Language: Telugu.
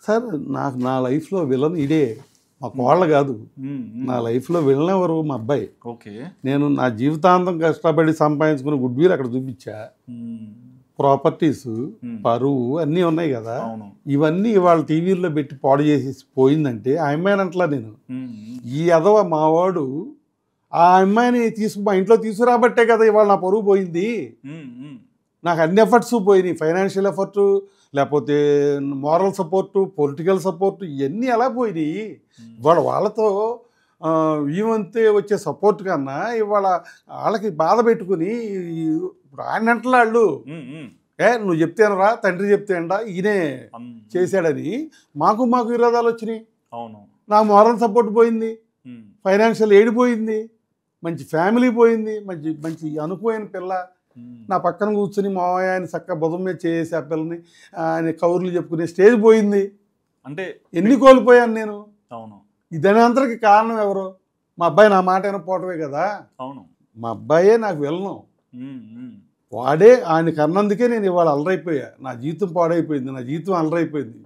సార్ నాకు నా లైఫ్లో విలన్ ఇడే, మా కోళ్ళ కాదు. నా లైఫ్లో విలన్ ఎవరు? మా అబ్బాయి. ఓకే. నేను నా జీవితాంతం కష్టపడి సంపాదించుకున్న గుడ్ విల్ అక్కడ చూపించా. ప్రాపర్టీస్, పరువు అన్నీ ఉన్నాయి కదా. ఇవన్నీ ఇవాళ టీవీలో పెట్టి పాడు చేసి పోయిందంటే ఆ అమ్మాయిని అంటలా నేను. ఈ ఎదవ మావాడు ఆ అమ్మాయిని మా ఇంట్లో తీసుకురాబట్టే కదా ఇవాళ నా పరువు పోయింది. నాకు అన్ని ఎఫర్ట్స్ పోయినాయి, ఫైనాన్షియల్ ఎఫర్టు, లేకపోతే మోరల్ సపోర్టు, పొలిటికల్ సపోర్టు, ఇవన్నీ ఎలా పోయినాయి. ఇవాళ వాళ్ళతో ఈవంతే వచ్చే సపోర్ట్ కన్నా ఇవాళ వాళ్ళకి బాధ పెట్టుకుని ఇప్పుడు ఆయన అంటలా వాళ్ళు నువ్వు చెప్తేనరా, తండ్రి చెప్తేనరా, ఈయనే చేశాడని మాకు విరోధాలు వచ్చినాయి. నా మోరల్ సపోర్ట్ పోయింది, ఫైనాన్షియల్ ఎయిడ్ పోయింది, మంచి ఫ్యామిలీ పోయింది, మంచి అనుకోని పిల్ల నా పక్కన కూర్చుని మావయ్య ఆయన చక్కగా బుధం మీద చేసి ఆ పిల్లని ఆయన కౌర్లు చెప్పుకునే స్టేజ్ పోయింది. అంటే ఎన్ని కోల్పోయాను నేను. ఇదని అందరికి కారణం ఎవరు? మా అబ్బాయి నా మాట వినకపోవటమే కదా. మా అబ్బాయే నాకు వెళ్ళను, వాడే ఆయన కన్నందుకే నేను ఇవాళ అల్లరైపోయా. నా జీవితం పాడైపోయింది, నా జీవితం అల్లరైపోయింది.